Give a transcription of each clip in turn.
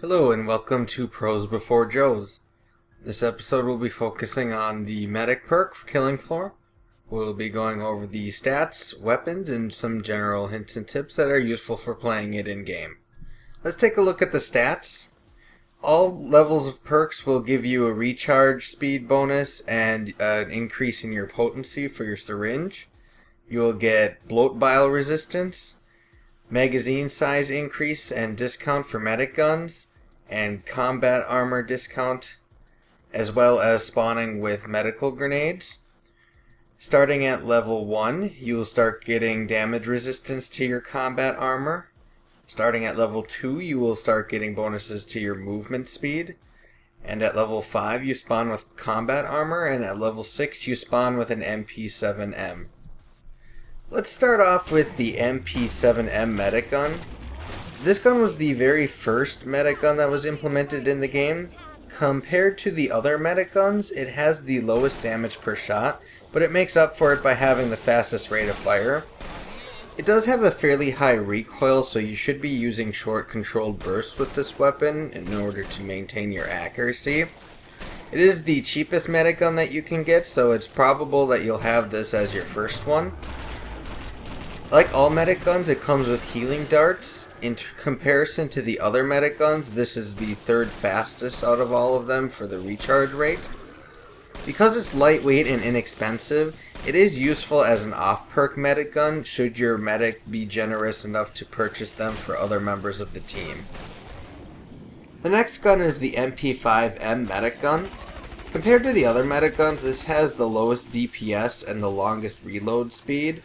Hello and welcome to Pros Before Joes. This episode will be focusing on the Medic perk for Killing Floor. We'll be going over the stats, weapons, and some general hints and tips that are useful for playing it in-game. Let's take a look at the stats. All levels of perks will give you a recharge speed bonus and an increase in your potency for your syringe. You'll get bloat bile resistance, magazine size increase and discount for medic guns, and combat armor discount, as well as spawning with medical grenades. Starting at level 1, you will start getting damage resistance to your combat armor. Starting at level 2, you will start getting bonuses to your movement speed. And at level 5, you spawn with combat armor, and at level 6, you spawn with an MP7M. Let's start off with the MP7M Medic gun. This gun was the very first medic gun that was implemented in the game. Compared to the other medic guns, it has the lowest damage per shot, but it makes up for it by having the fastest rate of fire. It does have a fairly high recoil, so you should be using short controlled bursts with this weapon in order to maintain your accuracy. It is the cheapest medic gun that you can get, so it's probable that you'll have this as your first one. Like all medic guns, it comes with healing darts. In comparison to the other medic guns, this is the third fastest out of all of them for the recharge rate. Because it's lightweight and inexpensive, it is useful as an off-perk medic gun should your medic be generous enough to purchase them for other members of the team. The next gun is the MP5 Medic gun. Compared to the other medic guns, this has the lowest DPS and the longest reload speed.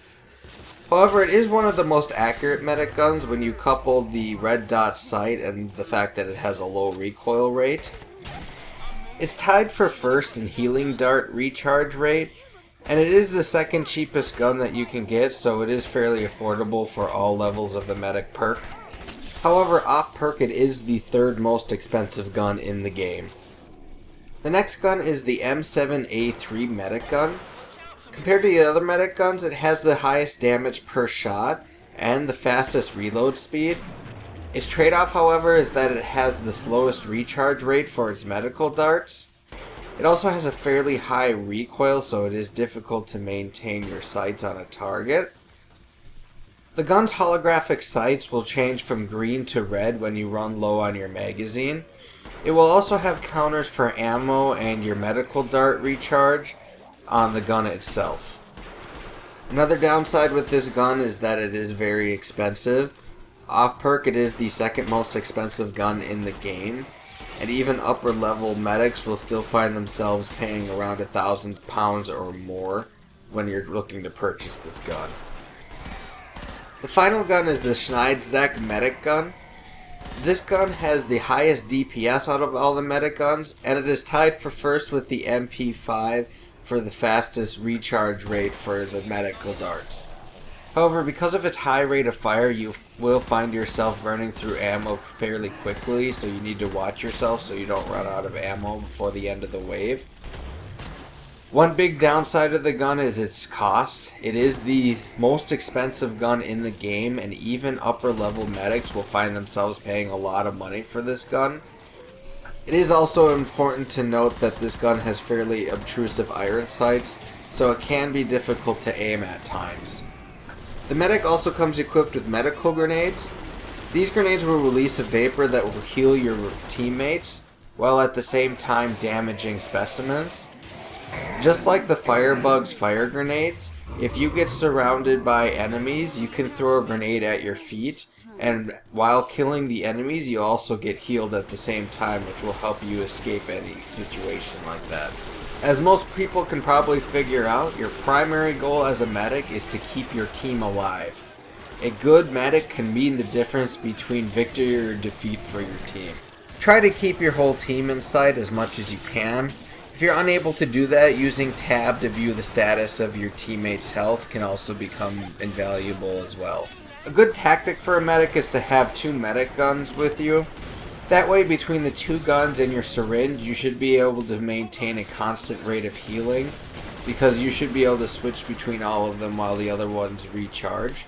However, it is one of the most accurate medic guns when you couple the red dot sight and the fact that it has a low recoil rate. It's tied for first in healing dart recharge rate, and it is the second cheapest gun that you can get, so it is fairly affordable for all levels of the medic perk. However, off perk it is the third most expensive gun in the game. The next gun is the M7A3 Medic gun. Compared to the other medic guns, it has the highest damage per shot and the fastest reload speed. Its trade-off, however, is that it has the slowest recharge rate for its medical darts. It also has a fairly high recoil, so it is difficult to maintain your sights on a target. The gun's holographic sights will change from green to red when you run low on your magazine. It will also have counters for ammo and your medical dart recharge on the gun itself. Another downside with this gun is that it is very expensive. Off perk, it is the second most expensive gun in the game, and even upper level medics will still find themselves paying around £1,000 or more when you're looking to purchase this gun. The final gun is the Schneid Medic gun. This gun has the highest DPS out of all the medic guns, and it is tied for first with the MP5 for the fastest recharge rate for the medical darts. However, because of its high rate of fire, you will find yourself burning through ammo fairly quickly, so you need to watch yourself so you don't run out of ammo before the end of the wave. One big downside of the gun is its cost. It is the most expensive gun in the game, and even upper level medics will find themselves paying a lot of money for this gun. It is also important to note that this gun has fairly obtrusive iron sights, so it can be difficult to aim at times. The medic also comes equipped with medical grenades. These grenades will release a vapor that will heal your teammates, while at the same time damaging specimens. Just like the Firebug's fire grenades, if you get surrounded by enemies, you can throw a grenade at your feet, and while killing the enemies, you also get healed at the same time, which will help you escape any situation like that. As most people can probably figure out, your primary goal as a medic is to keep your team alive. A good medic can mean the difference between victory or defeat for your team. Try to keep your whole team in sight as much as you can. If you're unable to do that, using tab to view the status of your teammates' health can also become invaluable as well. A good tactic for a medic is to have two medic guns with you. That way, between the two guns and your syringe, you should be able to maintain a constant rate of healing, because you should be able to switch between all of them while the other ones recharge.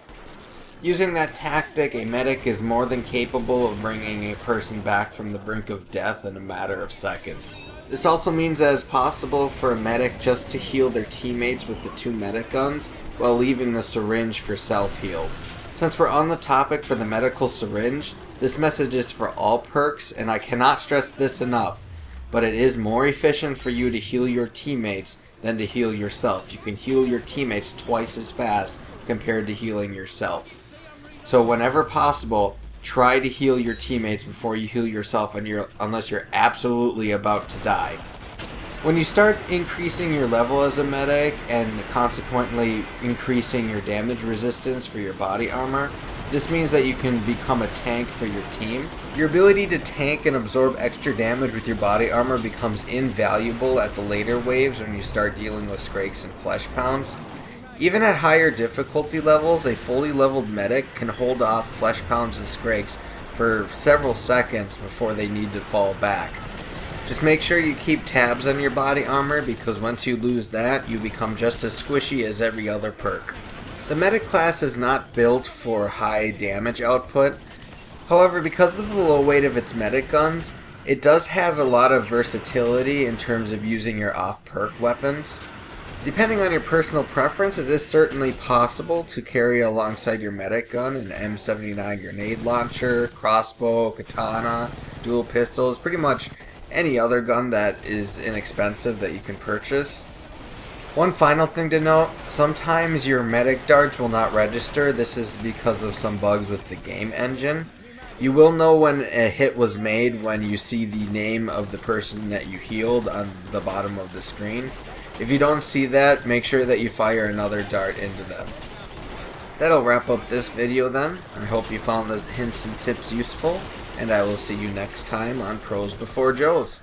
Using that tactic, a medic is more than capable of bringing a person back from the brink of death in a matter of seconds. This also means that it's possible for a medic just to heal their teammates with the 2 medic guns while leaving the syringe for self-heals. Since we're on the topic for the medical syringe, this message is for all perks, and I cannot stress this enough, but it is more efficient for you to heal your teammates than to heal yourself. You can heal your teammates twice as fast compared to healing yourself. So whenever possible, try to heal your teammates before you heal yourself unless you're absolutely about to die. When you start increasing your level as a medic and consequently increasing your damage resistance for your body armor, this means that you can become a tank for your team. Your ability to tank and absorb extra damage with your body armor becomes invaluable at the later waves when you start dealing with Scrakes and Flesh Pounds. Even at higher difficulty levels, a fully leveled medic can hold off Flesh Pounds and Scrakes for several seconds before they need to fall back. Just make sure you keep tabs on your body armor, because once you lose that, you become just as squishy as every other perk. The medic class is not built for high damage output. However, because of the low weight of its medic guns, it does have a lot of versatility in terms of using your off-perk weapons. Depending on your personal preference, it is certainly possible to carry alongside your medic gun an M79 grenade launcher, crossbow, katana, dual pistols, pretty much any other gun that is inexpensive that you can purchase. One final thing to note, sometimes your medic darts will not register. This is because of some bugs with the game engine. You will know when a hit was made when you see the name of the person that you healed on the bottom of the screen. If you don't see that, make sure that you fire another dart into them. That'll wrap up this video then. I hope you found the hints and tips useful, and I will see you next time on Pros Before Joes.